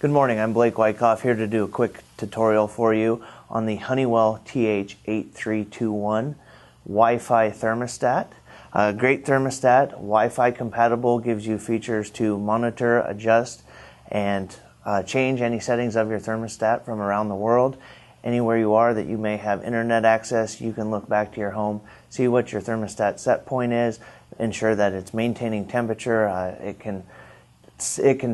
Good morning, I'm Blake Wyckoff here to do a quick tutorial for you on the Honeywell TH8321 Wi-Fi thermostat. Great thermostat, Wi-Fi compatible, gives you features to monitor, adjust, and change any settings of your thermostat from around the world. Anywhere you are that you may have internet access, you can look back to your home, see what your thermostat set point is, ensure that it's maintaining temperature. It can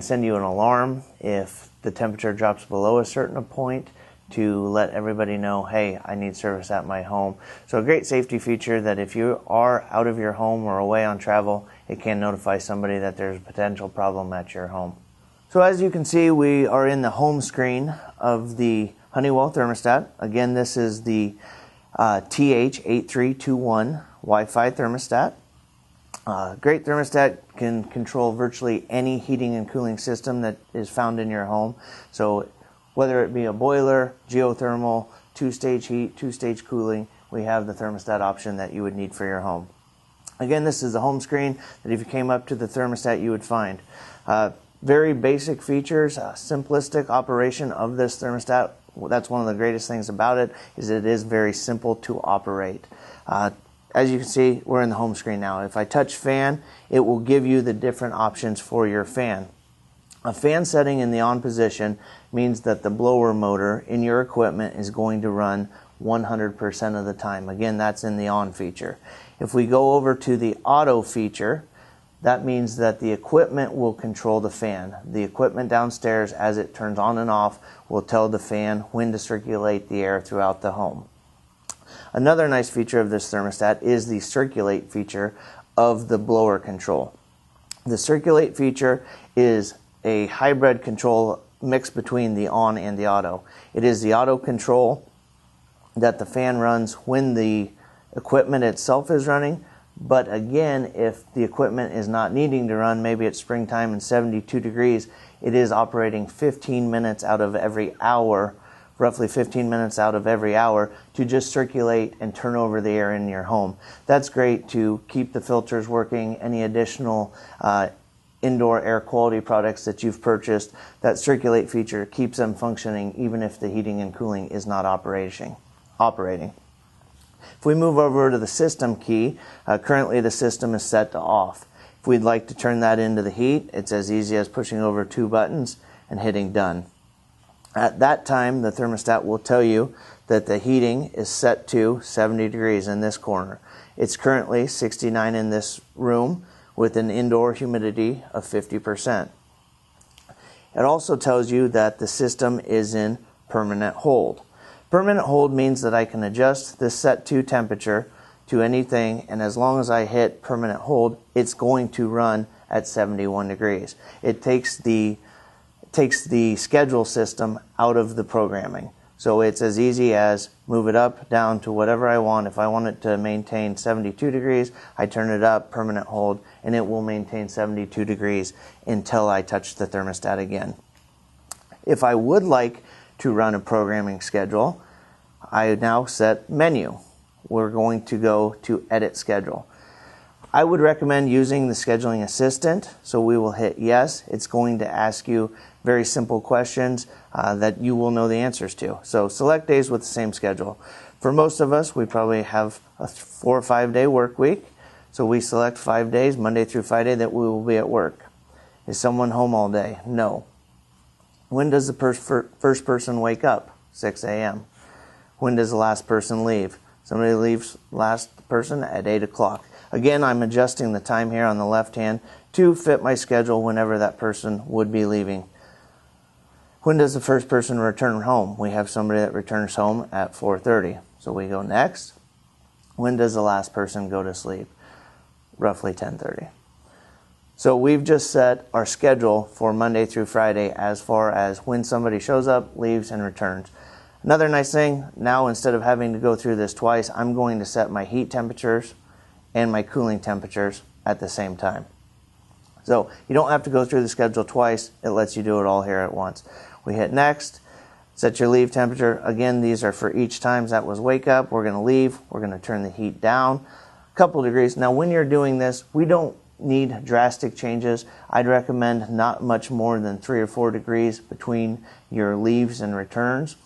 send you an alarm if the temperature drops below a certain point to let everybody know, hey, I need service at my home. So a great safety feature that if you are out of your home or away on travel, it can notify somebody that there's a potential problem at your home. So as you can see, we are in the home screen of the Honeywell thermostat. Again, this is the TH8321 Wi-Fi thermostat. Great thermostat can control virtually any heating and cooling system that is found in your home. So whether it be a boiler, geothermal, two-stage heat, two-stage cooling, we have the thermostat option that you would need for your home. Again, this is the home screen that if you came up to the thermostat you would find. Very basic features, simplistic operation of this thermostat. That's one of the greatest things about it, is it is very simple to operate. As you can see, we're in the home screen now. If I touch fan, it will give you the different options for your fan. A fan setting in the on position means that the blower motor in your equipment is going to run 100% of the time. Again, that's in the on feature. If we go over to the auto feature, that means that the equipment will control the fan. The equipment downstairs, as it turns on and off, will tell the fan when to circulate the air throughout the home. Another nice feature of this thermostat is the circulate feature of the blower control. The circulate feature is a hybrid control mix between the on and the auto. It is the auto control that the fan runs when the equipment itself is running, but again, if the equipment is not needing to run, maybe it's springtime and 72 degrees, it is operating 15 minutes out of every hour, roughly 15 minutes out of every hour, to just circulate and turn over the air in your home. That's great to keep the filters working, any additional indoor air quality products that you've purchased. That circulate feature keeps them functioning even if the heating and cooling is not operating. If we move over to the system key, currently the system is set to off. If we'd like to turn that into the heat, it's as easy as pushing over two buttons and hitting done. At that time, the thermostat will tell you that the heating is set to 70 degrees in this corner. It's currently 69 in this room with an indoor humidity of 50%. It also tells you that the system is in permanent hold. Permanent hold means that I can adjust this set to temperature to anything, and as long as I hit permanent hold, it's going to run at 71 degrees. It takes the schedule system out of the programming. So it's as easy as move it up, down to whatever I want. If I want it to maintain 72 degrees, I turn it up, permanent hold, and it will maintain 72 degrees until I touch the thermostat again. If I would like to run a programming schedule, I now set menu. We're going to go to edit schedule. I would recommend using the scheduling assistant, so we will hit yes. It's going to ask you very simple questions that you will know the answers to. So select days with the same schedule. For most of us, we probably have a 4 or 5 day work week, so we select 5 days, Monday through Friday, that we will be at work. Is someone home all day? No. When does the first person wake up? 6 a.m. When does the last person leave? Somebody leaves last person at 8 o'clock. Again, I'm adjusting the time here on the left hand to fit my schedule whenever that person would be leaving. When does the first person return home? We have somebody that returns home at 4:30. So we go next. When does the last person go to sleep? Roughly 10:30. So we've just set our schedule for Monday through Friday as far as when somebody shows up, leaves, and returns. Another nice thing, now instead of having to go through this twice, I'm going to set my heat temperatures and my cooling temperatures at the same time. So you don't have to go through the schedule twice. It lets you do it all here at once. We hit next, set your leave temperature. Again, these are for each time. That was wake up. We're going to leave. We're going to turn the heat down a couple degrees. Now when you're doing this, we don't need drastic changes, I'd recommend not much more than 3 or 4 degrees between your leaves and returns.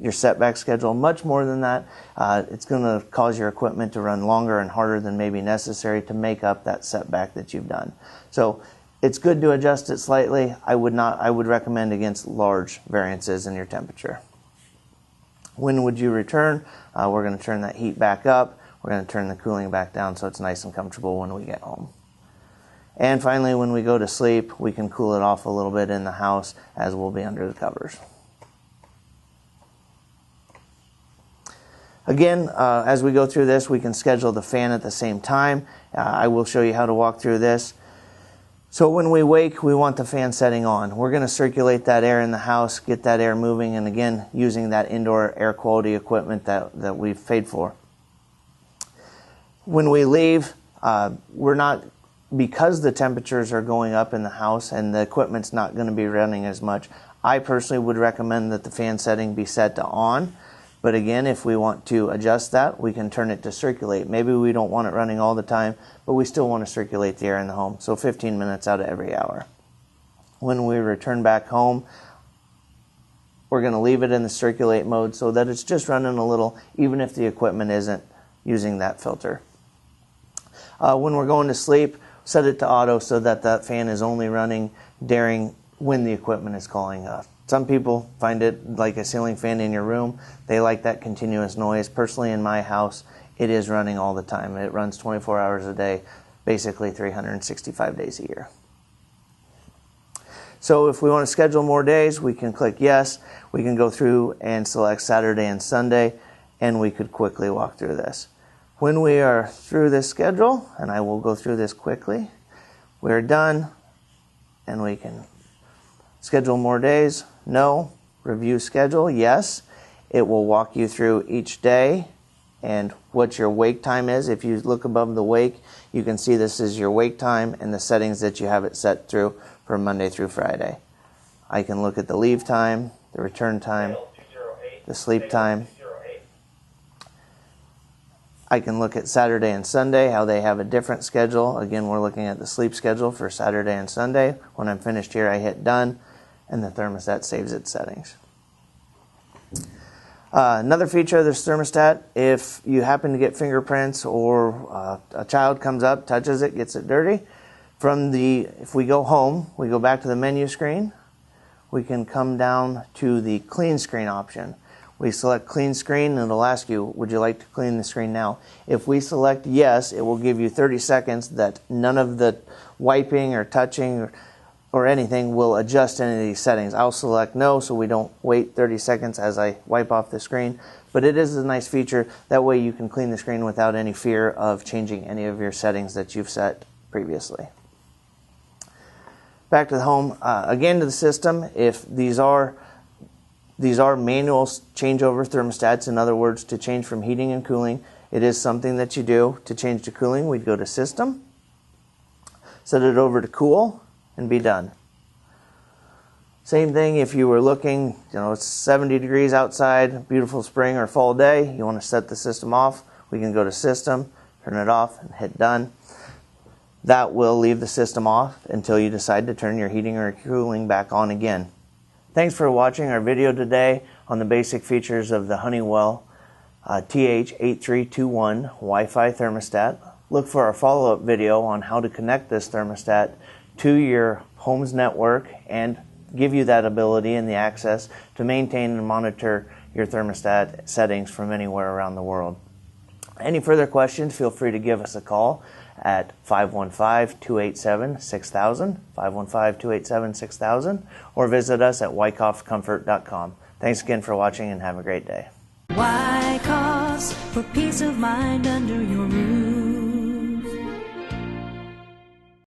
Your setback schedule, much more than that, it's going to cause your equipment to run longer and harder than maybe necessary to make up that setback that you've done. So it's good to adjust it slightly. I would recommend against large variances in your temperature. When would you return? We're going to turn that heat back up. We're going to turn the cooling back down so it's nice and comfortable when we get home. And finally, when we go to sleep, we can cool it off a little bit in the house as we'll be under the covers. Again, as we go through this, we can schedule the fan at the same time. I will show you how to walk through this. So when we wake, we want the fan setting on. We're going to circulate that air in the house, get that air moving, and again, using that indoor air quality equipment that we've paid for. When we leave, because the temperatures are going up in the house and the equipment's not going to be running as much, I personally would recommend that the fan setting be set to on. But again, if we want to adjust that, we can turn it to circulate. Maybe we don't want it running all the time, but we still want to circulate the air in the home. So 15 minutes out of every hour. When we return back home, we're going to leave it in the circulate mode so that it's just running a little, even if the equipment isn't using that filter. When we're going to sleep, set it to auto so that that fan is only running during when the equipment is calling up. Some people find it like a ceiling fan in your room. They like that continuous noise. Personally, in my house, it is running all the time. It runs 24 hours a day, basically 365 days a year. So if we want to schedule more days, we can click yes. We can go through and select Saturday and Sunday, and we could quickly walk through this. When we are through this schedule, and I will go through this quickly, we're done, and we can schedule more days. No. Review schedule. Yes. It will walk you through each day and what your wake time is. If you look above the wake, you can see this is your wake time and the settings that you have it set through from Monday through Friday. I can look at the leave time, the return time, the sleep time. I can look at Saturday and Sunday, how they have a different schedule. Again, we're looking at the sleep schedule for Saturday and Sunday. When I'm finished here, I hit done, and the thermostat saves its settings. Another feature of this thermostat, if you happen to get fingerprints or a child comes up, touches it, gets it dirty, if we go home, we go back to the menu screen, we can come down to the clean screen option. We select clean screen and it'll ask you, would you like to clean the screen now? If we select yes, it will give you 30 seconds that none of the wiping or touching or anything will adjust any of these settings. I'll select no so we don't wait 30 seconds as I wipe off the screen. But it is a nice feature. That way you can clean the screen without any fear of changing any of your settings that you've set previously. Back to the home. Again to the system, if these are manual changeover thermostats. In other words, to change from heating and cooling, it is something that you do. To change to cooling, we'd go to System, set it over to Cool, and be done. Same thing if you were looking, it's 70 degrees outside, beautiful spring or fall day, you want to set the system off, we can go to System, turn it off, and hit Done. That will leave the system off until you decide to turn your heating or cooling back on again. Thanks for watching our video today on the basic features of the Honeywell TH8321 Wi-Fi thermostat. Look for our follow-up video on how to connect this thermostat to your home's network and give you that ability and the access to maintain and monitor your thermostat settings from anywhere around the world. Any further questions, feel free to give us a call at 515-287-6000, 515-287-6000, or visit us at wyckoffcomfort.com. Thanks again for watching and have a great day. Wyckoff, for peace of mind under your roof.